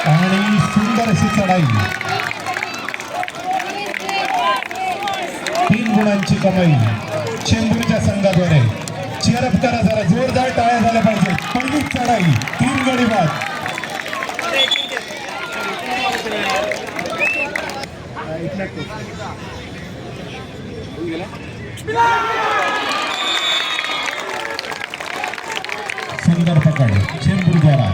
आणि सुंदर अशी चढाई, 3 गुणांची कमाई चेंबूरच्या संघाद्वारे. चेअरअप करा जरा, जोरदार टाळ्या झाल्या पाहिजे. पहिलीच चढाई 3 गडी बाद. सुंदर पकड चेंबूर द्वारा.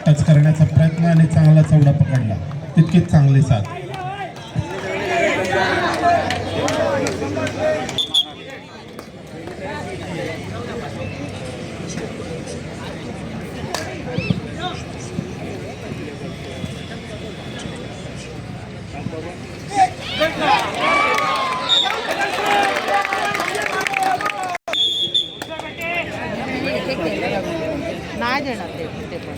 टच करण्याचा प्रयत्न आणि चांगला चौडा पकडला, तितकीच चांगली साथ. नाही देणार ते पण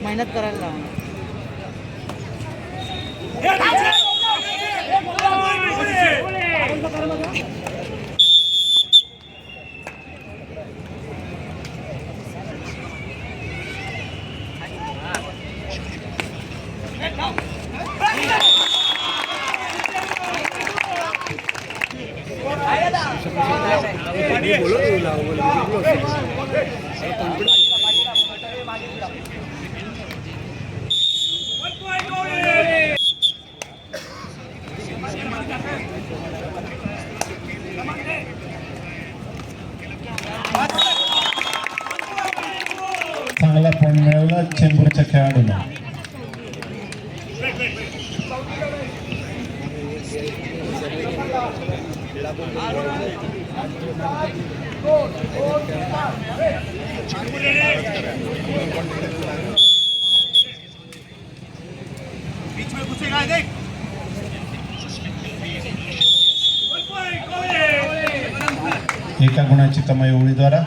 मेहनत करायला लावणार. चांगला पॉइंट मिळवला चेंबूरच्या खेळाडूला. बीच में घुसेगा, देख. एका गुणाची कमाई ओळीद्वारा.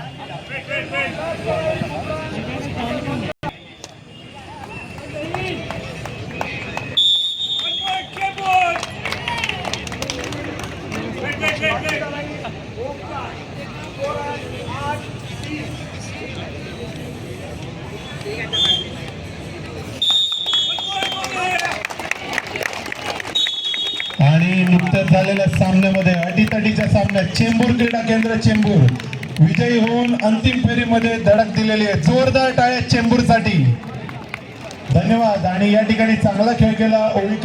आणि नुकत्याच झालेल्या सामन्यामध्ये अटीतटीच्या सामन्यात चेंबूर क्रीडा केंद्र चेंबूर विजयी होऊन अंतिम फेरीमध्ये धडक दिलेली आहे. जोरदार टाळ्या चेंबूरसाठी. धन्यवाद. आणि या ठिकाणी चांगला खेळ केला ओळी